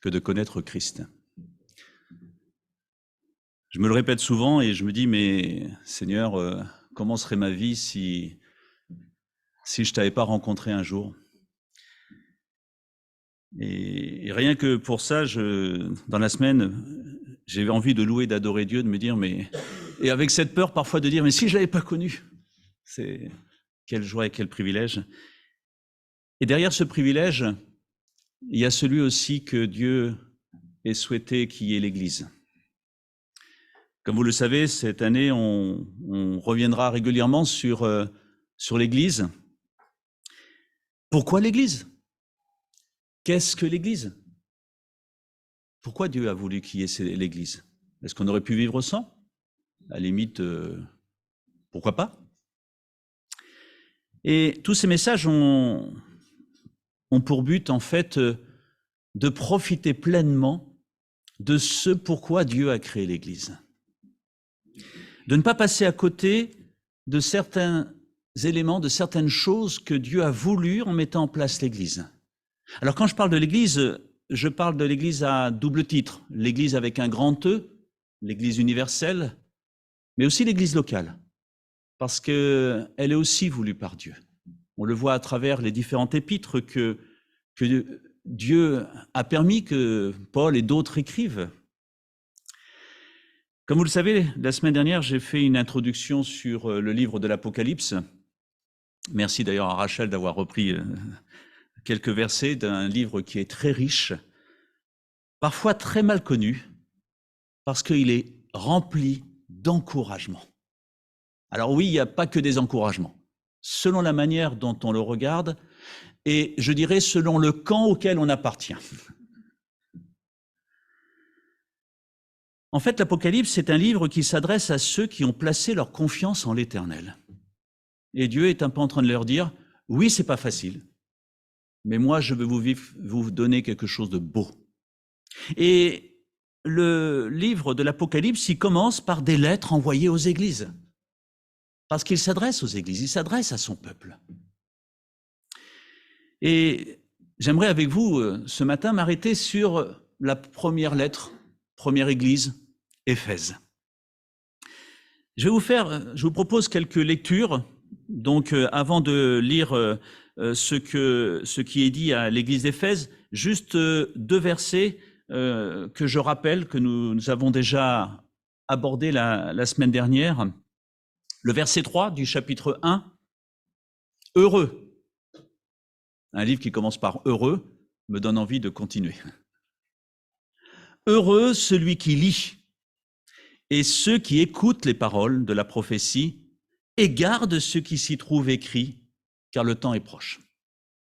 que de connaître Christ. Je me le répète souvent et je me dis, mais Seigneur, comment serait ma vie si je t'avais pas rencontré un jour? Et rien que pour ça, dans la semaine, j'ai envie de louer, d'adorer Dieu, de me dire, et avec cette peur parfois de dire, mais si je l'avais pas connu, c'est quelle joie et quel privilège. Et derrière ce privilège, il y a celui aussi que Dieu ait souhaité qui est l'Église. Comme vous le savez, cette année, on reviendra régulièrement sur l'Église. Pourquoi l'Église? Qu'est-ce que l'Église? Pourquoi Dieu a voulu qu'il y ait l'Église? Est-ce qu'on aurait pu vivre sans? À la limite, pourquoi pas? Et tous ces messages ont pour but, en fait, de profiter pleinement de ce pourquoi Dieu a créé l'Église. De ne pas passer à côté de certains éléments, de certaines choses que Dieu a voulu en mettant en place l'Église. Alors quand je parle de l'Église, je parle de l'Église à double titre. L'Église avec un grand E, l'Église universelle, mais aussi l'Église locale, parce qu'elle est aussi voulue par Dieu. On le voit à travers les différentes épîtres que Dieu a permis que Paul et d'autres écrivent. Comme vous le savez, la semaine dernière, j'ai fait une introduction sur le livre de l'Apocalypse. Merci d'ailleurs à Rachel d'avoir repris quelques versets d'un livre qui est très riche, parfois très mal connu, parce qu'il est rempli d'encouragements. Alors oui, il n'y a pas que des encouragements. Selon la manière dont on le regarde, et je dirais selon le camp auquel on appartient. En fait, l'Apocalypse, c'est un livre qui s'adresse à ceux qui ont placé leur confiance en l'Éternel. Et Dieu est un peu en train de leur dire, oui, c'est pas facile, mais moi, je veux vous donner quelque chose de beau. Et le livre de l'Apocalypse, il commence par des lettres envoyées aux églises. Parce qu'il s'adresse aux églises, il s'adresse à son peuple. Et j'aimerais avec vous, ce matin, m'arrêter sur la première lettre, première église, Éphèse. Je vous propose quelques lectures. Donc, avant de lire ce qui est dit à l'église d'Éphèse, juste deux versets que je rappelle, que nous avons déjà abordés la semaine dernière. Le verset 3 du chapitre 1, « Heureux ». Un livre qui commence par « heureux » me donne envie de continuer. « Heureux celui qui lit et ceux qui écoutent les paroles de la prophétie et gardent ce qui s'y trouve écrit, car le temps est proche. »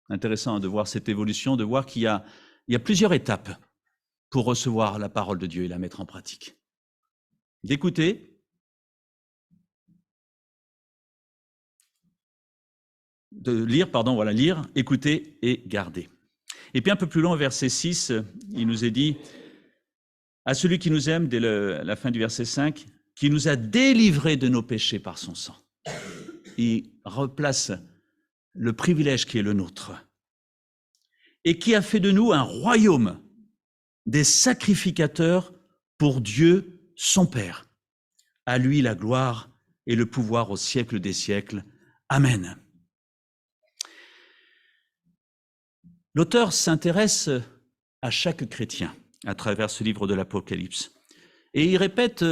Intéressant de voir cette évolution, de voir qu'il y a plusieurs étapes pour recevoir la parole de Dieu et la mettre en pratique. D'écouter, lire, écouter et garder. Et puis un peu plus loin, au verset 6, il nous est dit, à celui qui nous aime, dès la fin du verset 5, qui nous a délivrés de nos péchés par son sang. Il replace le privilège qui est le nôtre et qui a fait de nous un royaume des sacrificateurs pour Dieu, son Père. À lui la gloire et le pouvoir au siècle des siècles. Amen. L'auteur s'intéresse à chaque chrétien à travers ce livre de l'Apocalypse. Et il répète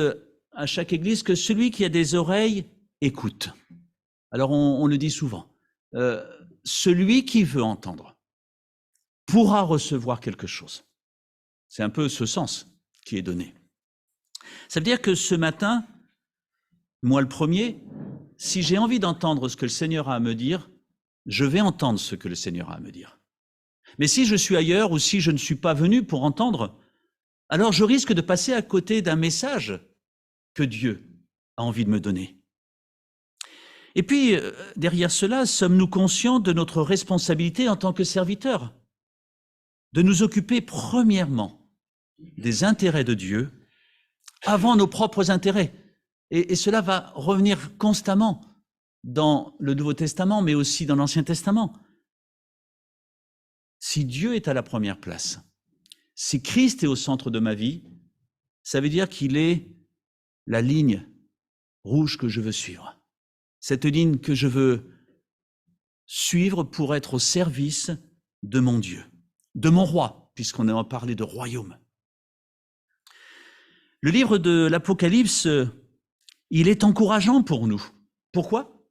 à chaque église que celui qui a des oreilles écoute. Alors on le dit souvent, celui qui veut entendre pourra recevoir quelque chose. C'est un peu ce sens qui est donné. Ça veut dire que ce matin, moi le premier, si j'ai envie d'entendre ce que le Seigneur a à me dire, je vais entendre ce que le Seigneur a à me dire. Mais si je suis ailleurs ou si je ne suis pas venu pour entendre, alors je risque de passer à côté d'un message que Dieu a envie de me donner. Et puis, derrière cela, sommes-nous conscients de notre responsabilité en tant que serviteurs, de nous occuper premièrement des intérêts de Dieu avant nos propres intérêts. Et cela va revenir constamment dans le Nouveau Testament, mais aussi dans l'Ancien Testament. si Dieu est à la première place, si Christ est au centre de ma vie, ça veut dire qu'il est la ligne rouge que je veux suivre. Cette ligne que je veux suivre pour être au service de mon Dieu, de mon roi, puisqu'on a parlé de royaume. Le livre de l'Apocalypse, il est encourageant pour nous. Pourquoi?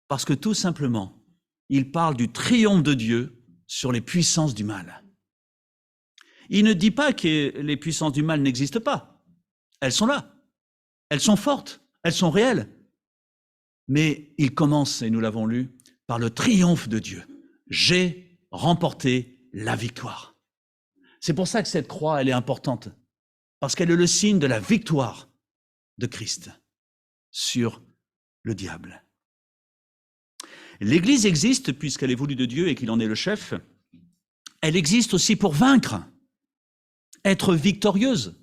Parce que tout simplement, il parle du triomphe de Dieu sur les puissances du mal. Il ne dit pas que les puissances du mal n'existent pas. Elles sont là. Elles sont fortes. Elles sont réelles. Mais il commence, et nous l'avons lu, par le triomphe de Dieu. J'ai remporté la victoire. C'est pour ça que cette croix, elle est importante. Parce qu'elle est le signe de la victoire de Christ sur le diable. L'Église existe puisqu'elle est voulue de Dieu et qu'il en est le chef. Elle existe aussi pour vaincre, être victorieuse.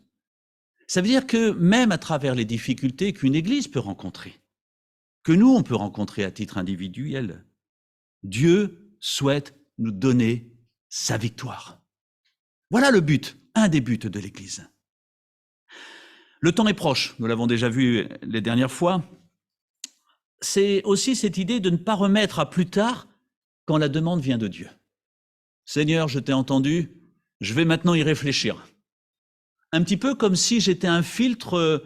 Ça veut dire que même à travers les difficultés qu'une Église peut rencontrer, que nous, on peut rencontrer à titre individuel, Dieu souhaite nous donner sa victoire. Voilà le but, un des buts de l'Église. Le temps est proche, nous l'avons déjà vu les dernières fois. C'est aussi cette idée de ne pas remettre à plus tard quand la demande vient de Dieu. Seigneur, je t'ai entendu, je vais maintenant y réfléchir. Un petit peu comme si j'étais un filtre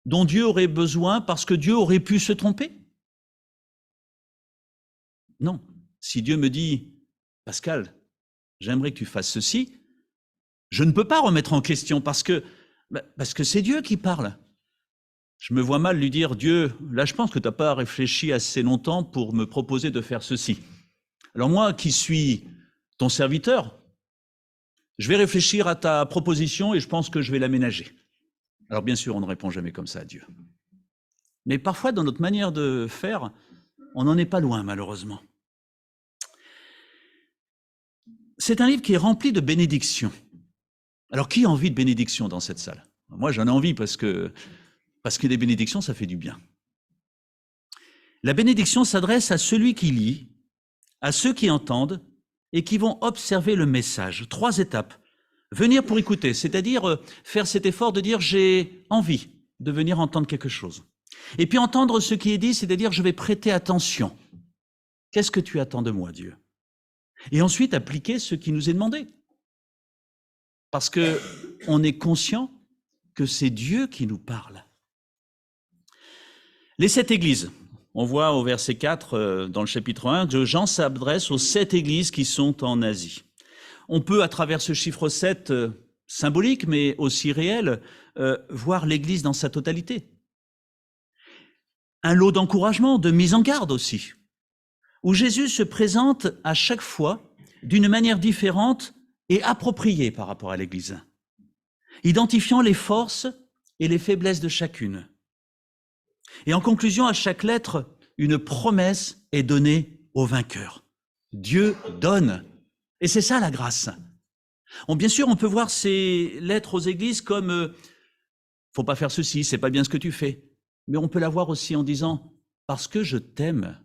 dont Dieu aurait besoin parce que Dieu aurait pu se tromper. Non, si Dieu me dit, Pascal, j'aimerais que tu fasses ceci, je ne peux pas remettre en question parce que c'est Dieu qui parle. Je me vois mal lui dire, Dieu, là je pense que tu n'as pas réfléchi assez longtemps pour me proposer de faire ceci. Alors moi qui suis ton serviteur, je vais réfléchir à ta proposition et je pense que je vais l'aménager. Alors bien sûr, on ne répond jamais comme ça à Dieu. Mais parfois, dans notre manière de faire, on n'en est pas loin, malheureusement. C'est un livre qui est rempli de bénédictions. Alors, qui a envie de bénédictions dans cette salle? Moi, j'en ai envie parce que des bénédictions, ça fait du bien. La bénédiction s'adresse à celui qui lit, à ceux qui entendent et qui vont observer le message. 3 étapes. Venir pour écouter, c'est-à-dire faire cet effort de dire j'ai envie de venir entendre quelque chose. Et puis entendre ce qui est dit, c'est-à-dire je vais prêter attention. Qu'est-ce que tu attends de moi, Dieu? Et ensuite appliquer ce qui nous est demandé. Parce qu'on est conscient que c'est Dieu qui nous parle. Les 7 églises. On voit au verset 4, dans le chapitre 1, que Jean s'adresse aux 7 églises qui sont en Asie. On peut, à travers ce chiffre 7, symbolique, mais aussi réel, voir l'Église dans sa totalité. Un lot d'encouragement, de mise en garde aussi, où Jésus se présente à chaque fois d'une manière différente et appropriée par rapport à l'Église, identifiant les forces et les faiblesses de chacune. Et en conclusion, à chaque lettre, une promesse est donnée au vainqueur. Dieu donne. Et c'est ça la grâce. Bien sûr, on peut voir ces lettres aux églises comme faut pas faire ceci, c'est pas bien ce que tu fais. Mais on peut la voir aussi en disant parce que je t'aime,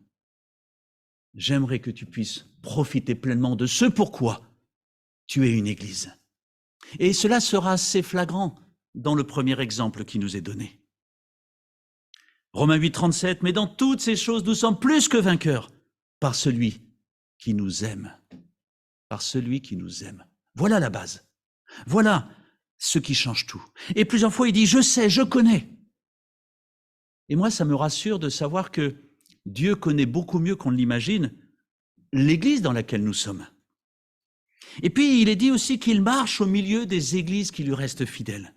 j'aimerais que tu puisses profiter pleinement de ce pourquoi tu es une église. Et cela sera assez flagrant dans le premier exemple qui nous est donné. Romains 8, 37, mais dans toutes ces choses, nous sommes plus que vainqueurs par celui qui nous aime. Par celui qui nous aime. Voilà la base. Voilà ce qui change tout. Et plusieurs fois, il dit, je sais, je connais. Et moi, ça me rassure de savoir que Dieu connaît beaucoup mieux qu'on ne l'imagine l'église dans laquelle nous sommes. Et puis, il est dit aussi qu'il marche au milieu des églises qui lui restent fidèles.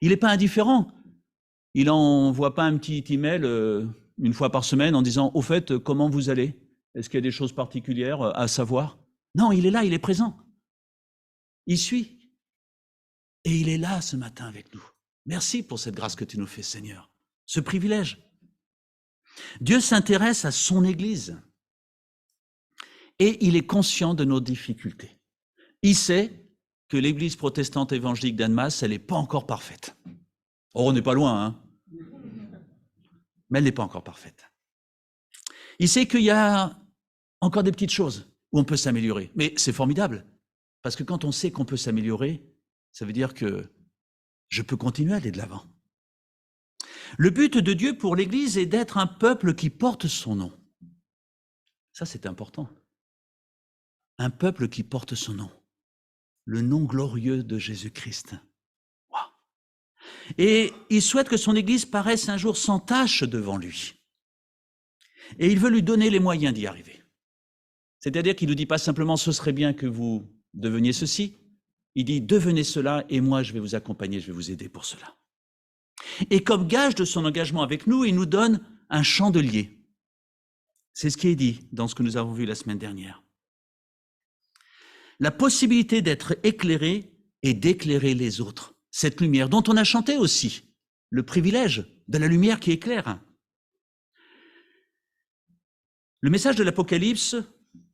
Il n'est pas indifférent. Il n'envoie pas un petit email une fois par semaine en disant « Au fait, comment vous allez? Est-ce qu'il y a des choses particulières à savoir ?» Non, il est là, il est présent. Il suit. Et il est là ce matin avec nous. Merci pour cette grâce que tu nous fais, Seigneur. Ce privilège. Dieu s'intéresse à son Église. Et il est conscient de nos difficultés. Il sait que l'Église protestante évangélique d'Annemasse, elle n'est pas encore parfaite. Oh, on n'est pas loin, hein. Mais elle n'est pas encore parfaite. Il sait qu'il y a encore des petites choses où on peut s'améliorer. Mais c'est formidable, parce que quand on sait qu'on peut s'améliorer, ça veut dire que je peux continuer à aller de l'avant. Le but de Dieu pour l'Église est d'être un peuple qui porte son nom. Ça, c'est important. Un peuple qui porte son nom. Le nom glorieux de Jésus-Christ. Wow. Et il souhaite que son Église paraisse un jour sans tache devant lui. Et il veut lui donner les moyens d'y arriver. C'est-à-dire qu'il ne nous dit pas simplement « ce serait bien que vous deveniez ceci ». Il dit « devenez cela et moi je vais vous accompagner, je vais vous aider pour cela ». Et comme gage de son engagement avec nous, il nous donne un chandelier. C'est ce qui est dit dans ce que nous avons vu la semaine dernière. La possibilité d'être éclairé et d'éclairer les autres. Cette lumière dont on a chanté aussi, le privilège de la lumière qui éclaire. Le message de l'Apocalypse,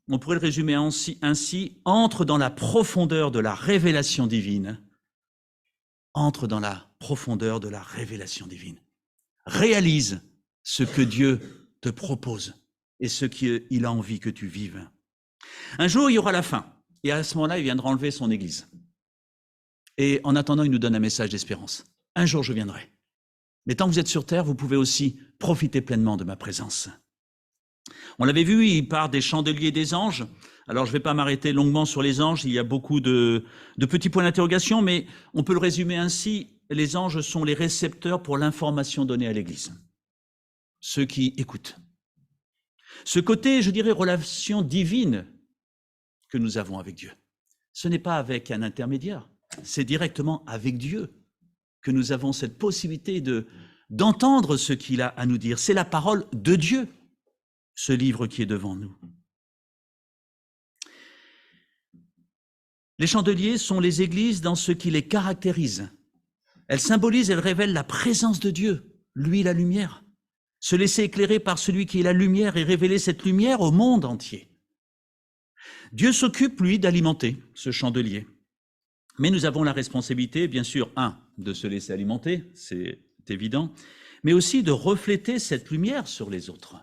on pourrait le résumer ainsi, entre dans la profondeur de la révélation divine. Entre dans la profondeur de la révélation divine. Réalise ce que Dieu te propose et ce qu'il a envie que tu vives. Un jour, il y aura la fin. Et à ce moment-là, il viendra enlever son Église. Et en attendant, il nous donne un message d'espérance. Un jour, je viendrai. Mais tant que vous êtes sur terre, vous pouvez aussi profiter pleinement de ma présence. On l'avait vu, il part des chandeliers des anges. Alors, je ne vais pas m'arrêter longuement sur les anges. Il y a beaucoup de petits points d'interrogation, mais on peut le résumer ainsi. Les anges sont les récepteurs pour l'information donnée à l'Église. Ceux qui écoutent. Ce côté, je dirais, relation divine que nous avons avec Dieu. Ce n'est pas avec un intermédiaire, c'est directement avec Dieu que nous avons cette possibilité d'entendre ce qu'il a à nous dire. C'est la parole de Dieu, ce livre qui est devant nous. Les chandeliers sont les églises dans ce qui les caractérise. Elles symbolisent, elles révèlent la présence de Dieu, lui la lumière. Se laisser éclairer par celui qui est la lumière et révéler cette lumière au monde entier. Dieu s'occupe, lui, d'alimenter ce chandelier. Mais nous avons la responsabilité, bien sûr, de se laisser alimenter, c'est évident, mais aussi de refléter cette lumière sur les autres.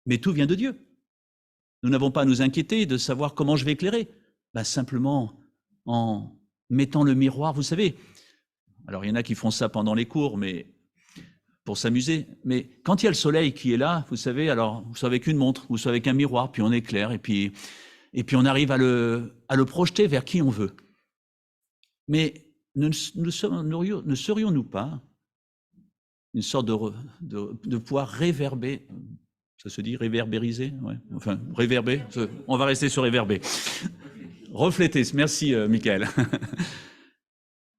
Mais tout vient de Dieu. Nous n'avons pas à nous inquiéter de savoir comment je vais éclairer. Simplement en mettant le miroir, vous savez. Alors, il y en a qui font ça pendant les cours, mais pour s'amuser. Mais quand il y a le soleil qui est là, vous savez, alors vous avec une montre, vous avec un miroir, puis on éclaire, et puis on arrive à le projeter vers qui on veut. Mais ne serions-nous pas une sorte de pouvoir réverber, ça se dit réverbériser, ouais. Enfin réverber, on va rester sur réverber. Refléter, merci Michael.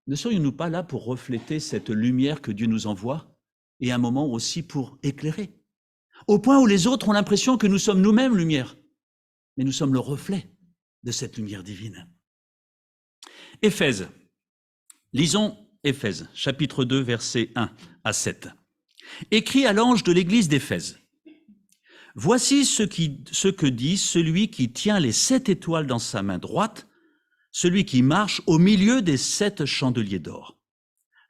Ne serions-nous pas là pour refléter cette lumière que Dieu nous envoie et un moment aussi pour éclairer, au point où les autres ont l'impression que nous sommes nous-mêmes lumière, mais nous sommes le reflet de cette lumière divine. Éphèse. Lisons Éphèse, chapitre 2, versets 1 à 7. Écrit à l'ange de l'église d'Éphèse. Voici ce que dit celui qui tient les 7 étoiles dans sa main droite, celui qui marche au milieu des 7 chandeliers d'or.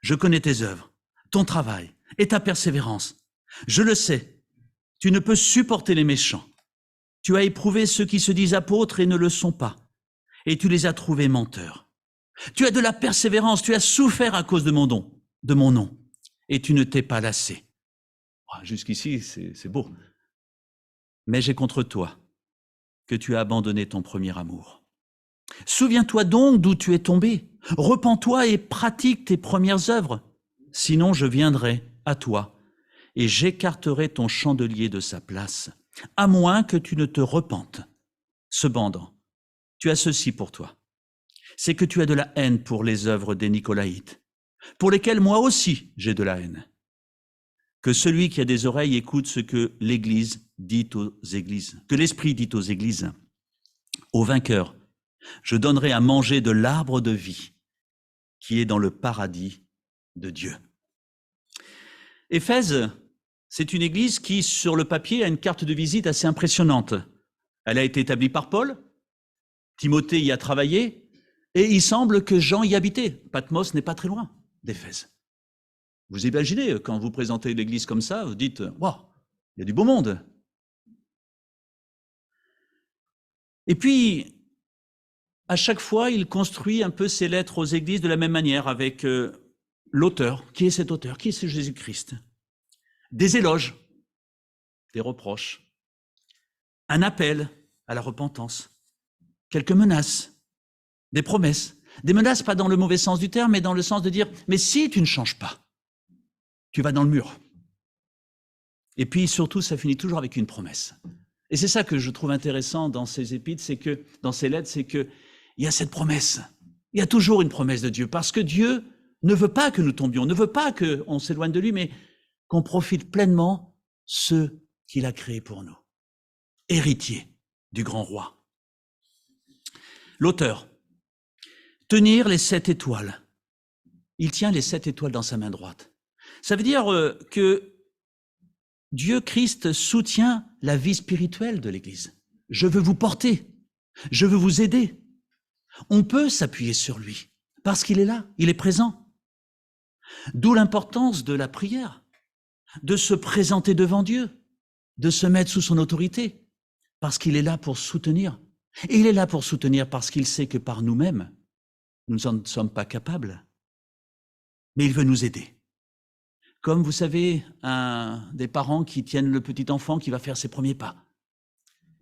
Je connais tes œuvres, ton travail et ta persévérance. Je le sais, tu ne peux supporter les méchants. Tu as éprouvé ceux qui se disent apôtres et ne le sont pas, et tu les as trouvés menteurs. Tu as de la persévérance, tu as souffert à cause de mon nom, et tu ne t'es pas lassé. Jusqu'ici, c'est beau. Mais j'ai contre toi que tu as abandonné ton premier amour. Souviens-toi donc d'où tu es tombé. Repens-toi et pratique tes premières œuvres. Sinon, je viendrai à toi et j'écarterai ton chandelier de sa place, à moins que tu ne te repentes. Cependant, tu as ceci pour toi, c'est que tu as de la haine pour les œuvres des Nicolaïtes, pour lesquelles moi aussi j'ai de la haine. Que celui qui a des oreilles écoute ce que l'Église dit aux églises, que l'Esprit dit aux églises. Au vainqueur, je donnerai à manger de l'arbre de vie qui est dans le paradis de Dieu. Éphèse, c'est une église qui, sur le papier, a une carte de visite assez impressionnante. Elle a été établie par Paul, Timothée y a travaillé, et il semble que Jean y habitait. Patmos n'est pas très loin d'Éphèse. Vous imaginez, quand vous présentez l'église comme ça, vous dites « Waouh, il y a du beau monde !» Et puis, à chaque fois, il construit un peu ses lettres aux églises de la même manière, avec l'auteur. Qui est cet auteur? Qui est ce Jésus-Christ? Des éloges, des reproches, un appel à la repentance, quelques menaces, des promesses. Des menaces pas dans le mauvais sens du terme, mais dans le sens de dire, mais si tu ne changes pas, tu vas dans le mur. Et puis surtout, ça finit toujours avec une promesse. Et c'est ça que je trouve intéressant dans ces épîtres, c'est que, dans ces lettres, c'est que il y a cette promesse. Il y a toujours une promesse de Dieu, parce que Dieu ne veut pas que nous tombions, ne veut pas qu'on s'éloigne de lui, mais qu'on profite pleinement ce qu'il a créé pour nous. Héritier du grand roi. L'auteur. Tenir les 7 étoiles. Il tient les 7 étoiles dans sa main droite. Ça veut dire que Dieu, Christ, soutient la vie spirituelle de l'Église. Je veux vous porter, je veux vous aider. On peut s'appuyer sur lui, parce qu'il est là, il est présent. D'où l'importance de la prière, de se présenter devant Dieu, de se mettre sous son autorité, parce qu'il est là pour soutenir. Et il est là pour soutenir parce qu'il sait que par nous-mêmes, nous n'en sommes pas capables. Mais il veut nous aider. Comme vous savez, des parents qui tiennent le petit enfant qui va faire ses premiers pas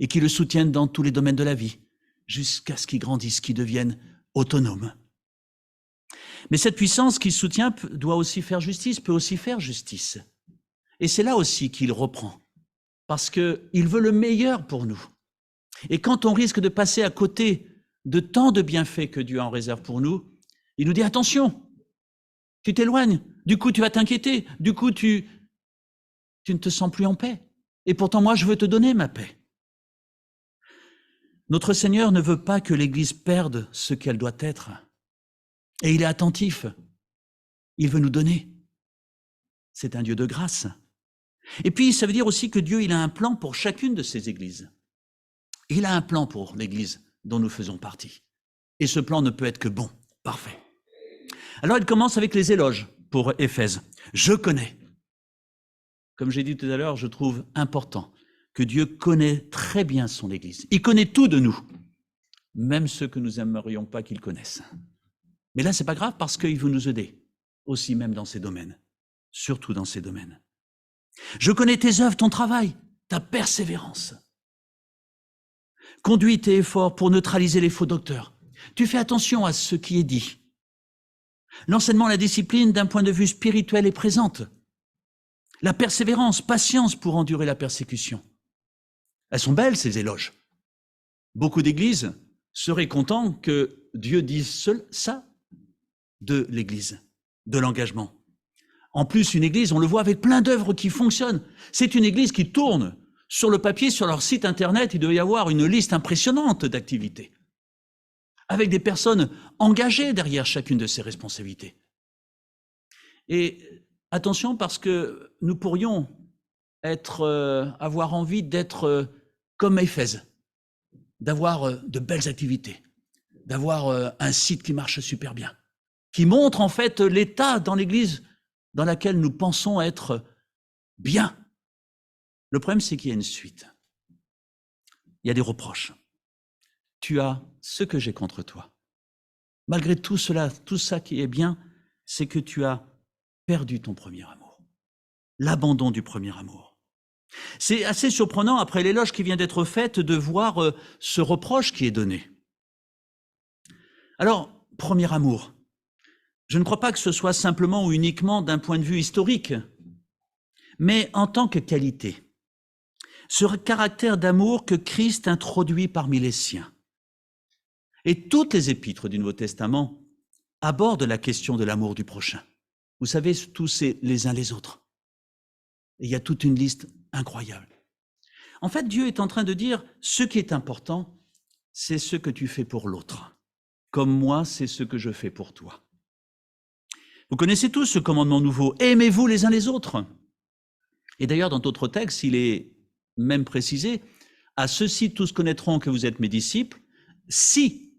et qui le soutiennent dans tous les domaines de la vie, jusqu'à ce qu'il grandisse, qu'il devienne autonome. Mais cette puissance qu'il soutient doit aussi faire justice, peut aussi faire justice. Et c'est là aussi qu'il reprend, parce qu'il veut le meilleur pour nous. Et quand on risque de passer à côté de tant de bienfaits que Dieu en réserve pour nous, il nous dit attention, tu t'éloignes, du coup tu vas t'inquiéter, du coup tu ne te sens plus en paix. Et pourtant moi je veux te donner ma paix. Notre Seigneur ne veut pas que l'Église perde ce qu'elle doit être. Et il est attentif. Il veut nous donner. C'est un Dieu de grâce. Et puis ça veut dire aussi que Dieu il a un plan pour chacune de ces églises. Il a un plan pour l'Église dont nous faisons partie. Et ce plan ne peut être que bon, parfait. Alors il commence avec les éloges pour Éphèse. Je connais. Comme j'ai dit tout à l'heure, je trouve important que Dieu connaît très bien son Église. Il connaît tout de nous, même ceux que nous n'aimerions pas qu'il connaisse. Mais là, c'est pas grave parce qu'il veut nous aider, aussi même dans ces domaines, surtout dans ces domaines. Je connais tes œuvres, ton travail, ta persévérance. Conduite et effort pour neutraliser les faux docteurs. Tu fais attention à ce qui est dit. L'enseignement, la discipline, d'un point de vue spirituel, est présente. La persévérance, patience pour endurer la persécution. Elles sont belles, ces éloges. Beaucoup d'églises seraient contents que Dieu dise seul ça de l'église, de l'engagement. En plus, une église, on le voit avec plein d'œuvres qui fonctionnent. C'est une église qui tourne. Sur le papier, sur leur site internet, il doit y avoir une liste impressionnante d'activités, avec des personnes engagées derrière chacune de ces responsabilités. Et attention, parce que nous pourrions avoir envie d'être comme Éphèse, d'avoir de belles activités, d'avoir un site qui marche super bien, qui montre en fait l'état dans l'Église dans laquelle nous pensons être bien. Le problème, c'est qu'il y a une suite. Il y a des reproches. Tu as ce que j'ai contre toi. Malgré tout cela, tout ça qui est bien, c'est que tu as perdu ton premier amour. L'abandon du premier amour. C'est assez surprenant, après l'éloge qui vient d'être faite, de voir ce reproche qui est donné. Alors, premier amour. Je ne crois pas que ce soit simplement ou uniquement d'un point de vue historique, mais en tant que qualité. Ce caractère d'amour que Christ introduit parmi les siens. Et toutes les épîtres du Nouveau Testament abordent la question de l'amour du prochain. Vous savez, tous c'est les uns les autres. Et il y a toute une liste incroyable. En fait, Dieu est en train de dire, ce qui est important, c'est ce que tu fais pour l'autre. Comme moi, c'est ce que je fais pour toi. Vous connaissez tous ce commandement nouveau, aimez-vous les uns les autres. Et d'ailleurs, dans d'autres textes, il est même précisé, à ceux-ci tous connaîtront que vous êtes mes disciples, si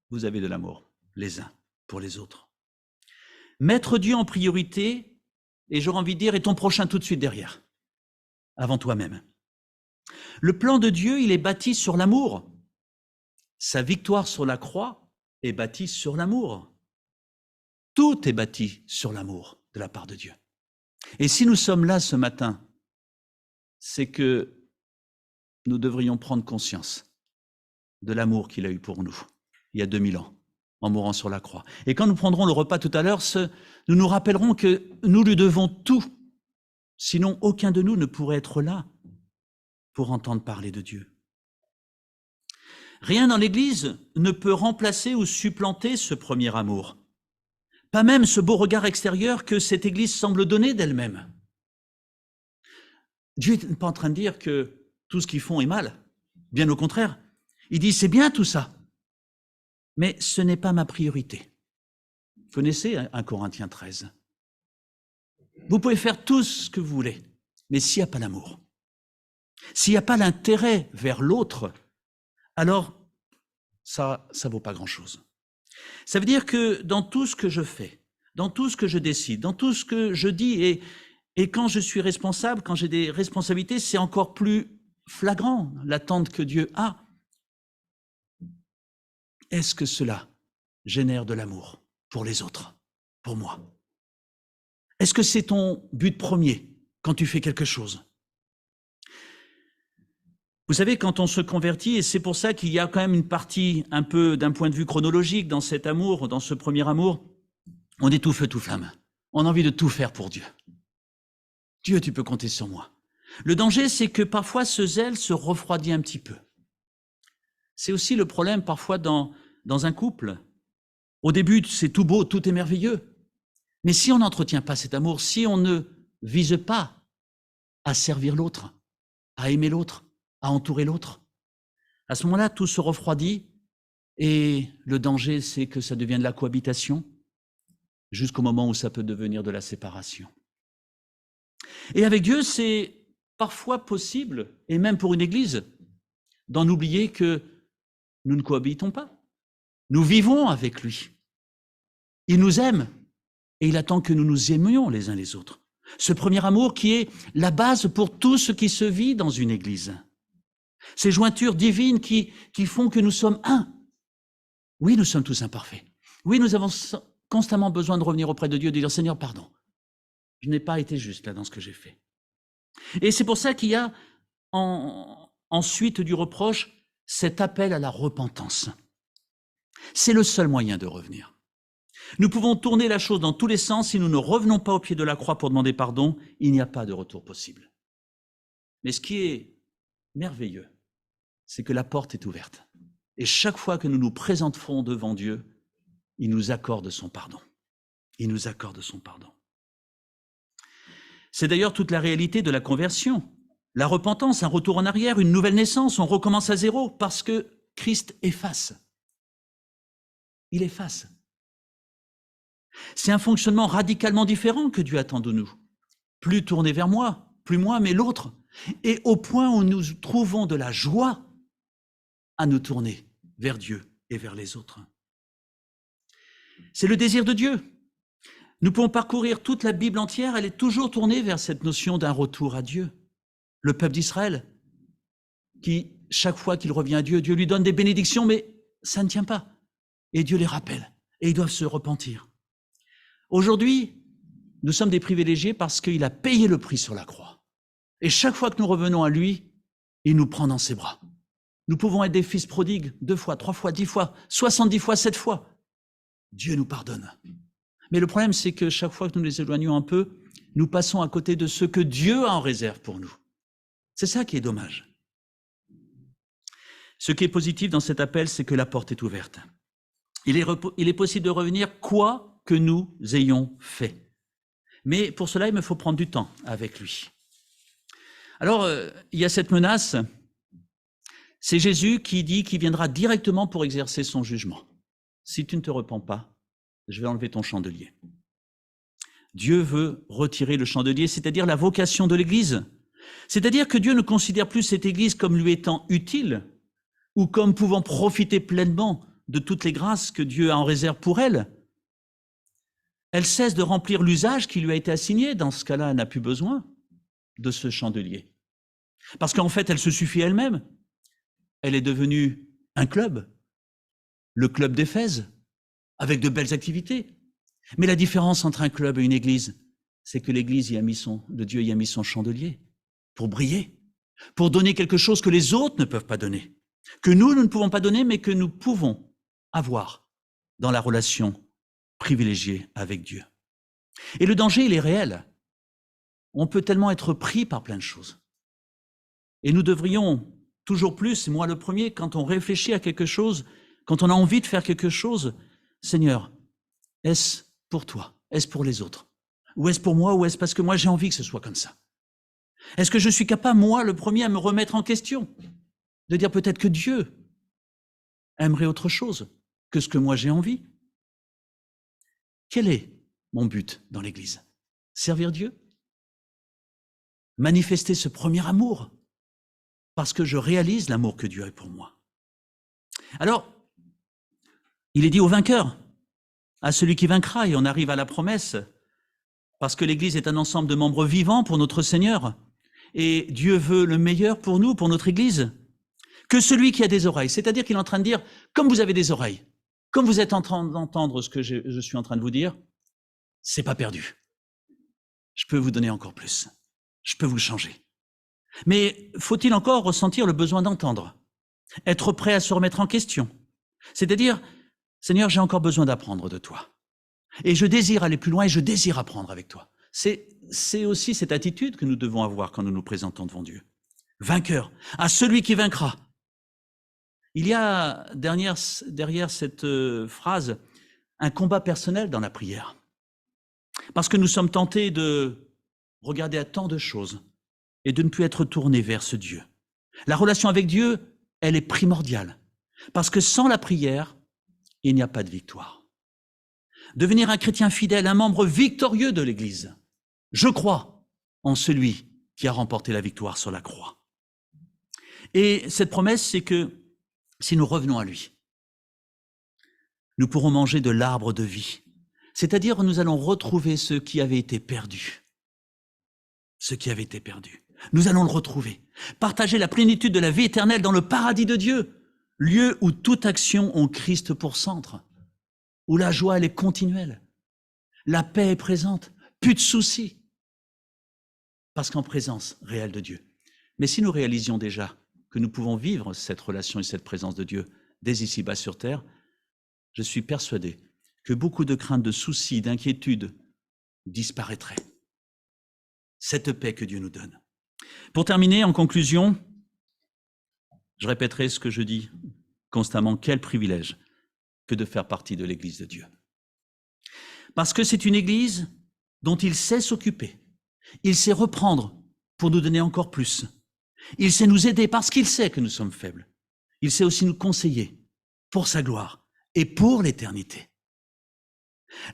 vous avez de l'amour les uns pour les autres. Mettre Dieu en priorité, et j'aurais envie de dire, et ton prochain tout de suite derrière, avant toi-même. Le plan de Dieu, il est bâti sur l'amour. Sa victoire sur la croix est bâtie sur l'amour. Tout est bâti sur l'amour de la part de Dieu. Et si nous sommes là ce matin, c'est que nous devrions prendre conscience de l'amour qu'il a eu pour nous, il y a 2000 ans, en mourant sur la croix. Et quand nous prendrons le repas tout à l'heure, nous nous rappellerons que nous lui devons tout. Sinon, aucun de nous ne pourrait être là pour entendre parler de Dieu. Rien dans l'Église ne peut remplacer ou supplanter ce premier amour. Pas même ce beau regard extérieur que cette Église semble donner d'elle-même. Dieu n'est pas en train de dire que tout ce qu'ils font est mal. Bien au contraire. Il dit, c'est bien tout ça. Mais ce n'est pas ma priorité. Vous connaissez 1 Corinthiens 13. Vous pouvez faire tout ce que vous voulez, mais s'il n'y a pas l'amour, s'il n'y a pas l'intérêt vers l'autre, alors ça ne vaut pas grand-chose. Ça veut dire que dans tout ce que je fais, dans tout ce que je décide, dans tout ce que je dis, et quand je suis responsable, quand j'ai des responsabilités, c'est encore plus flagrant l'attente que Dieu a. Est-ce que cela génère de l'amour pour les autres, pour moi? Est-ce que c'est ton but premier quand tu fais quelque chose? Vous savez, quand on se convertit, et c'est pour ça qu'il y a quand même une partie un peu d'un point de vue chronologique dans cet amour, dans ce premier amour, on est tout feu, tout flamme. On a envie de tout faire pour Dieu. Dieu, tu peux compter sur moi. Le danger, c'est que parfois ce zèle se refroidit un petit peu. C'est aussi le problème parfois dans un couple. Au début, c'est tout beau, tout est merveilleux. Mais si on n'entretient pas cet amour, si on ne vise pas à servir l'autre, à aimer l'autre, à entourer l'autre, à ce moment-là, tout se refroidit et le danger, c'est que ça devienne de la cohabitation jusqu'au moment où ça peut devenir de la séparation. Et avec Dieu, c'est parfois possible, et même pour une église, d'en oublier que nous ne cohabitons pas. Nous vivons avec lui. Il nous aime et il attend que nous nous aimions les uns les autres. Ce premier amour qui est la base pour tout ce qui se vit dans une église. Ces jointures divines qui font que nous sommes un. Oui, nous sommes tous imparfaits. Oui, nous avons constamment besoin de revenir auprès de Dieu et de dire « Seigneur, pardon, je n'ai pas été juste là dans ce que j'ai fait. » Et c'est pour ça qu'il y a ensuite du reproche cet appel à la repentance. C'est le seul moyen de revenir. Nous pouvons tourner la chose dans tous les sens. Si nous ne revenons pas au pied de la croix pour demander pardon, il n'y a pas de retour possible. Mais ce qui est merveilleux, c'est que la porte est ouverte. Et chaque fois que nous nous présenterons devant Dieu, il nous accorde son pardon. Il nous accorde son pardon. C'est d'ailleurs toute la réalité de la conversion. La repentance, un retour en arrière, une nouvelle naissance, on recommence à zéro parce que Christ efface. Il efface. C'est un fonctionnement radicalement différent que Dieu attend de nous. Plus tourné vers moi, plus moi, mais l'autre. Et au point où nous trouvons de la joie à nous tourner vers Dieu et vers les autres. C'est le désir de Dieu. Nous pouvons parcourir toute la Bible entière, elle est toujours tournée vers cette notion d'un retour à Dieu. Le peuple d'Israël, qui, chaque fois qu'il revient à Dieu, Dieu lui donne des bénédictions, mais ça ne tient pas. Et Dieu les rappelle, et ils doivent se repentir. Aujourd'hui, nous sommes des privilégiés parce qu'il a payé le prix sur la croix. Et chaque fois que nous revenons à lui, il nous prend dans ses bras. Nous pouvons être des fils prodigues 2 fois, 3 fois, 10 fois, 70 fois, 7 fois. Dieu nous pardonne. Mais le problème, c'est que chaque fois que nous les éloignons un peu, nous passons à côté de ce que Dieu a en réserve pour nous. C'est ça qui est dommage. Ce qui est positif dans cet appel, c'est que la porte est ouverte. Il est possible de revenir quoi que nous ayons fait. Mais pour cela, il me faut prendre du temps avec lui. Alors, il y a cette menace. C'est Jésus qui dit qu'il viendra directement pour exercer son jugement. Si tu ne te repens pas, je vais enlever ton chandelier. Dieu veut retirer le chandelier, c'est-à-dire la vocation de l'Église. C'est-à-dire que Dieu ne considère plus cette Église comme lui étant utile ou comme pouvant profiter pleinement de toutes les grâces que Dieu a en réserve pour elle. Elle cesse de remplir l'usage qui lui a été assigné. Dans ce cas-là, elle n'a plus besoin de ce chandelier. Parce qu'en fait, elle se suffit elle-même. Elle est devenue un club, le club d'Éphèse, avec de belles activités. Mais la différence entre un club et une église, c'est que l'église de Dieu y a mis son chandelier pour briller, pour donner quelque chose que les autres ne peuvent pas donner, que nous ne pouvons pas donner, mais que nous pouvons avoir dans la relation privilégiée avec Dieu. Et le danger, il est réel. On peut tellement être pris par plein de choses. Et nous devrions toujours plus, moi le premier, quand on réfléchit à quelque chose, quand on a envie de faire quelque chose, Seigneur, est-ce pour toi? Est-ce pour les autres? Ou est-ce pour moi? Ou est-ce parce que moi j'ai envie que ce soit comme ça? Est-ce que je suis capable, moi le premier, à me remettre en question? De dire peut-être que Dieu aimerait autre chose que ce que moi j'ai envie? Quel est mon but dans l'Église? Servir Dieu? Manifester ce premier amour parce que je réalise l'amour que Dieu a pour moi. Alors, il est dit au vainqueur, à celui qui vaincra, et on arrive à la promesse, parce que l'Église est un ensemble de membres vivants pour notre Seigneur, et Dieu veut le meilleur pour nous, pour notre Église, que celui qui a des oreilles. C'est-à-dire qu'il est en train de dire, comme vous avez des oreilles, comme vous êtes en train d'entendre ce que je suis en train de vous dire, c'est pas perdu. Je peux vous donner encore plus. Je peux vous changer. Mais faut-il encore ressentir le besoin d'entendre? Être prêt à se remettre en question? C'est-à-dire, Seigneur, j'ai encore besoin d'apprendre de toi. Et je désire aller plus loin et je désire apprendre avec toi. C'est aussi cette attitude que nous devons avoir quand nous nous présentons devant Dieu. Vainqueur, à celui qui vaincra. Il y a derrière cette phrase un combat personnel dans la prière. Parce que nous sommes tentés de regarder à tant de choses et de ne plus être tournés vers ce Dieu. La relation avec Dieu, elle est primordiale. Parce que sans la prière, il n'y a pas de victoire. Devenir un chrétien fidèle, un membre victorieux de l'Église. Je crois en celui qui a remporté la victoire sur la croix. Et cette promesse, c'est que si nous revenons à lui, nous pourrons manger de l'arbre de vie. C'est-à-dire, nous allons retrouver ce qui avait été perdu. Ce qui avait été perdu. Nous allons le retrouver. Partager la plénitude de la vie éternelle dans le paradis de Dieu, lieu où toute action ont Christ pour centre, où la joie, elle est continuelle, la paix est présente, plus de soucis, parce qu'en présence réelle de Dieu. Mais si nous réalisions déjà que nous pouvons vivre cette relation et cette présence de Dieu dès ici-bas sur terre, je suis persuadé que beaucoup de craintes, de soucis, d'inquiétudes disparaîtraient. Cette paix que Dieu nous donne. Pour terminer, en conclusion, je répéterai ce que je dis constamment, quel privilège que de faire partie de l'Église de Dieu. Parce que c'est une Église dont il sait s'occuper, il sait reprendre pour nous donner encore plus, il sait nous aider parce qu'il sait que nous sommes faibles, il sait aussi nous conseiller pour sa gloire et pour l'éternité.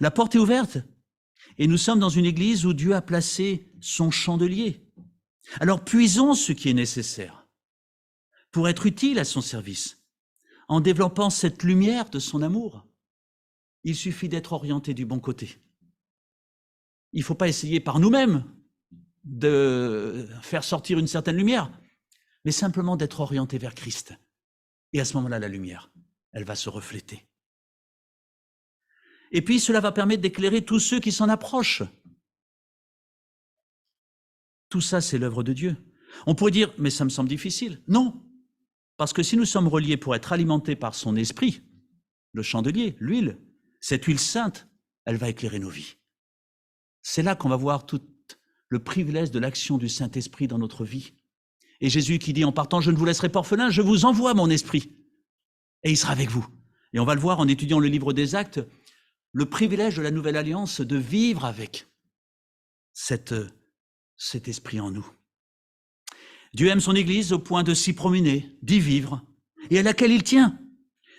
La porte est ouverte et nous sommes dans une Église où Dieu a placé son chandelier. Alors puisons ce qui est nécessaire pour être utile à son service, en développant cette lumière de son amour. Il suffit d'être orienté du bon côté. Il ne faut pas essayer par nous-mêmes de faire sortir une certaine lumière, mais simplement d'être orienté vers Christ. Et à ce moment-là, la lumière, elle va se refléter. Et puis, cela va permettre d'éclairer tous ceux qui s'en approchent. Tout ça, c'est l'œuvre de Dieu. On pourrait dire, mais ça me semble difficile. Non, parce que si nous sommes reliés pour être alimentés par son esprit, le chandelier, l'huile, cette huile sainte, elle va éclairer nos vies. C'est là qu'on va voir tout le privilège de l'action du Saint-Esprit dans notre vie. Et Jésus qui dit en partant, je ne vous laisserai pas orphelin, je vous envoie mon esprit. Et il sera avec vous. Et on va le voir en étudiant le livre des Actes, le privilège de la Nouvelle Alliance de vivre avec cet esprit en nous. Dieu aime son Église au point de s'y promener, d'y vivre, et à laquelle il tient.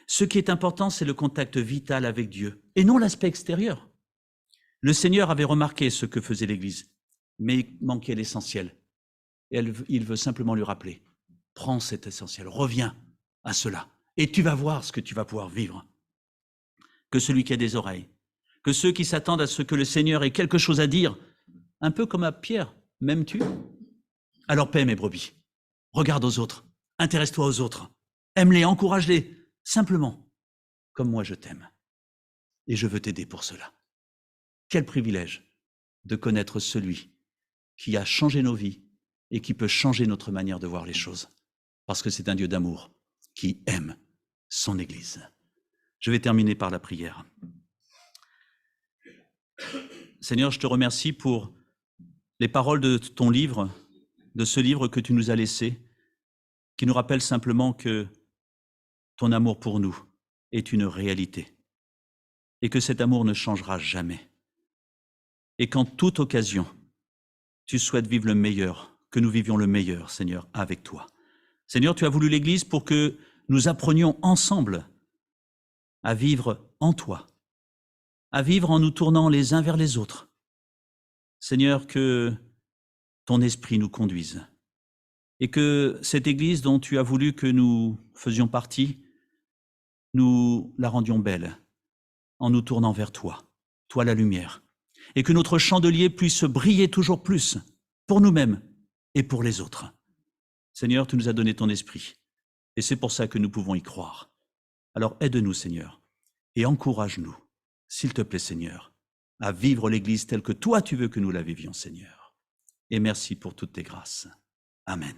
Ce qui est important, c'est le contact vital avec Dieu, et non l'aspect extérieur. Le Seigneur avait remarqué ce que faisait l'Église, mais il manquait l'essentiel. Et il veut simplement lui rappeler, prends cet essentiel, reviens à cela, et tu vas voir ce que tu vas pouvoir vivre. Que celui qui a des oreilles, que ceux qui s'attendent à ce que le Seigneur ait quelque chose à dire, un peu comme à Pierre, m'aimes-tu? Alors paie mes brebis. Regarde aux autres, intéresse-toi aux autres, aime-les, encourage-les, simplement, comme moi je t'aime. Et je veux t'aider pour cela. Quel privilège de connaître celui qui a changé nos vies et qui peut changer notre manière de voir les choses, parce que c'est un Dieu d'amour qui aime son Église. Je vais terminer par la prière. Seigneur, je te remercie pour les paroles de ton livre, de ce livre que tu nous as laissé, qui nous rappelle simplement que ton amour pour nous est une réalité et que cet amour ne changera jamais. Et qu'en toute occasion, tu souhaites vivre le meilleur, que nous vivions le meilleur, Seigneur, avec toi. Seigneur, tu as voulu l'Église pour que nous apprenions ensemble à vivre en toi, à vivre en nous tournant les uns vers les autres. Seigneur, que ton esprit nous conduise et que cette Église dont tu as voulu que nous faisions partie, nous la rendions belle en nous tournant vers toi, toi la lumière, et que notre chandelier puisse briller toujours plus pour nous-mêmes et pour les autres. Seigneur, tu nous as donné ton esprit, et c'est pour ça que nous pouvons y croire. Alors aide-nous, Seigneur, et encourage-nous, s'il te plaît, Seigneur, à vivre l'Église telle que toi tu veux que nous la vivions, Seigneur. Et merci pour toutes tes grâces. Amen.